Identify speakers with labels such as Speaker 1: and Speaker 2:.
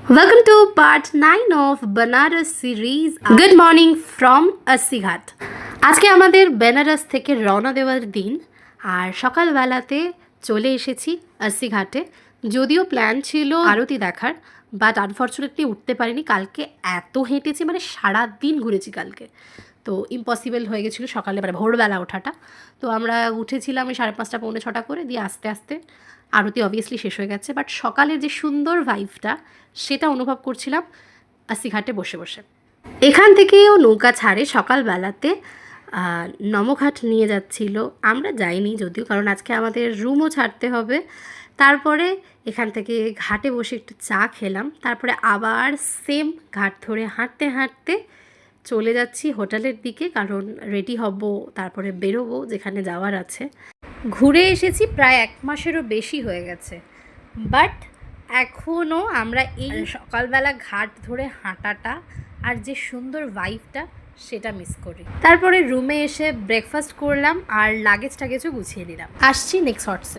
Speaker 1: Welcome to part 9 of Banaras series. Good morning from Assighat. আজকে আমাদের বেনারস থেকে রওনা দেওয়ার দিন আর সকালবেলাতে চলে এসেছি আসিঘাটে। যদিও প্ল্যান ছিল আরতি দেখার, বাট আনফর্চুনেটলি উঠতে পারিনি। কালকে এত হেঁটেছি, মানে সারা দিন ঘুরেছি কালকে, তো ইম্পসিবল হয়ে গেছিলো সকালে, মানে ভোরবেলা ওঠাটা। তো আমরা উঠেছিলাম 5:30 পৌনে 6টা করে, দিয়ে আস্তে আস্তে আরতি অবভিয়াসলি শেষ হয়ে গেছে, বাট সকালের যে সুন্দর ভাইবটা সেটা অনুভব করছিলাম আসিঘাটে বসে বসে। এখান থেকেও নৌকা ছাড়ে সকালবেলাতে, নমঘাট নিয়ে যাচ্ছিল। আমরা যাইনি যদিও, কারণ আজকে আমাদের রুমও ছাড়তে হবে। তারপরে এখান থেকে ঘাটে বসে একটু চা খেলাম, তারপরে আবার সেম ঘাট ধরে হাঁটতে হাঁটতে চলে যাচ্ছি হোটেলের দিকে, কারণ রেডি হব, তারপরে বেরোবো যেখানে যাওয়ার আছে। ঘুরে এসেছি প্রায় 1 মাসেরও বেশি হয়ে গেছে, বাট এখনও আমরা এই সকালবেলা ঘাট ধরে হাঁটাটা আর যে সুন্দর ভাইবটা সেটা মিস করি। তারপরে রুমে এসে ব্রেকফাস্ট করলাম আর লাগেজ টাগেজও গুছিয়ে নিলাম। আসছি নেক্সট হটসে।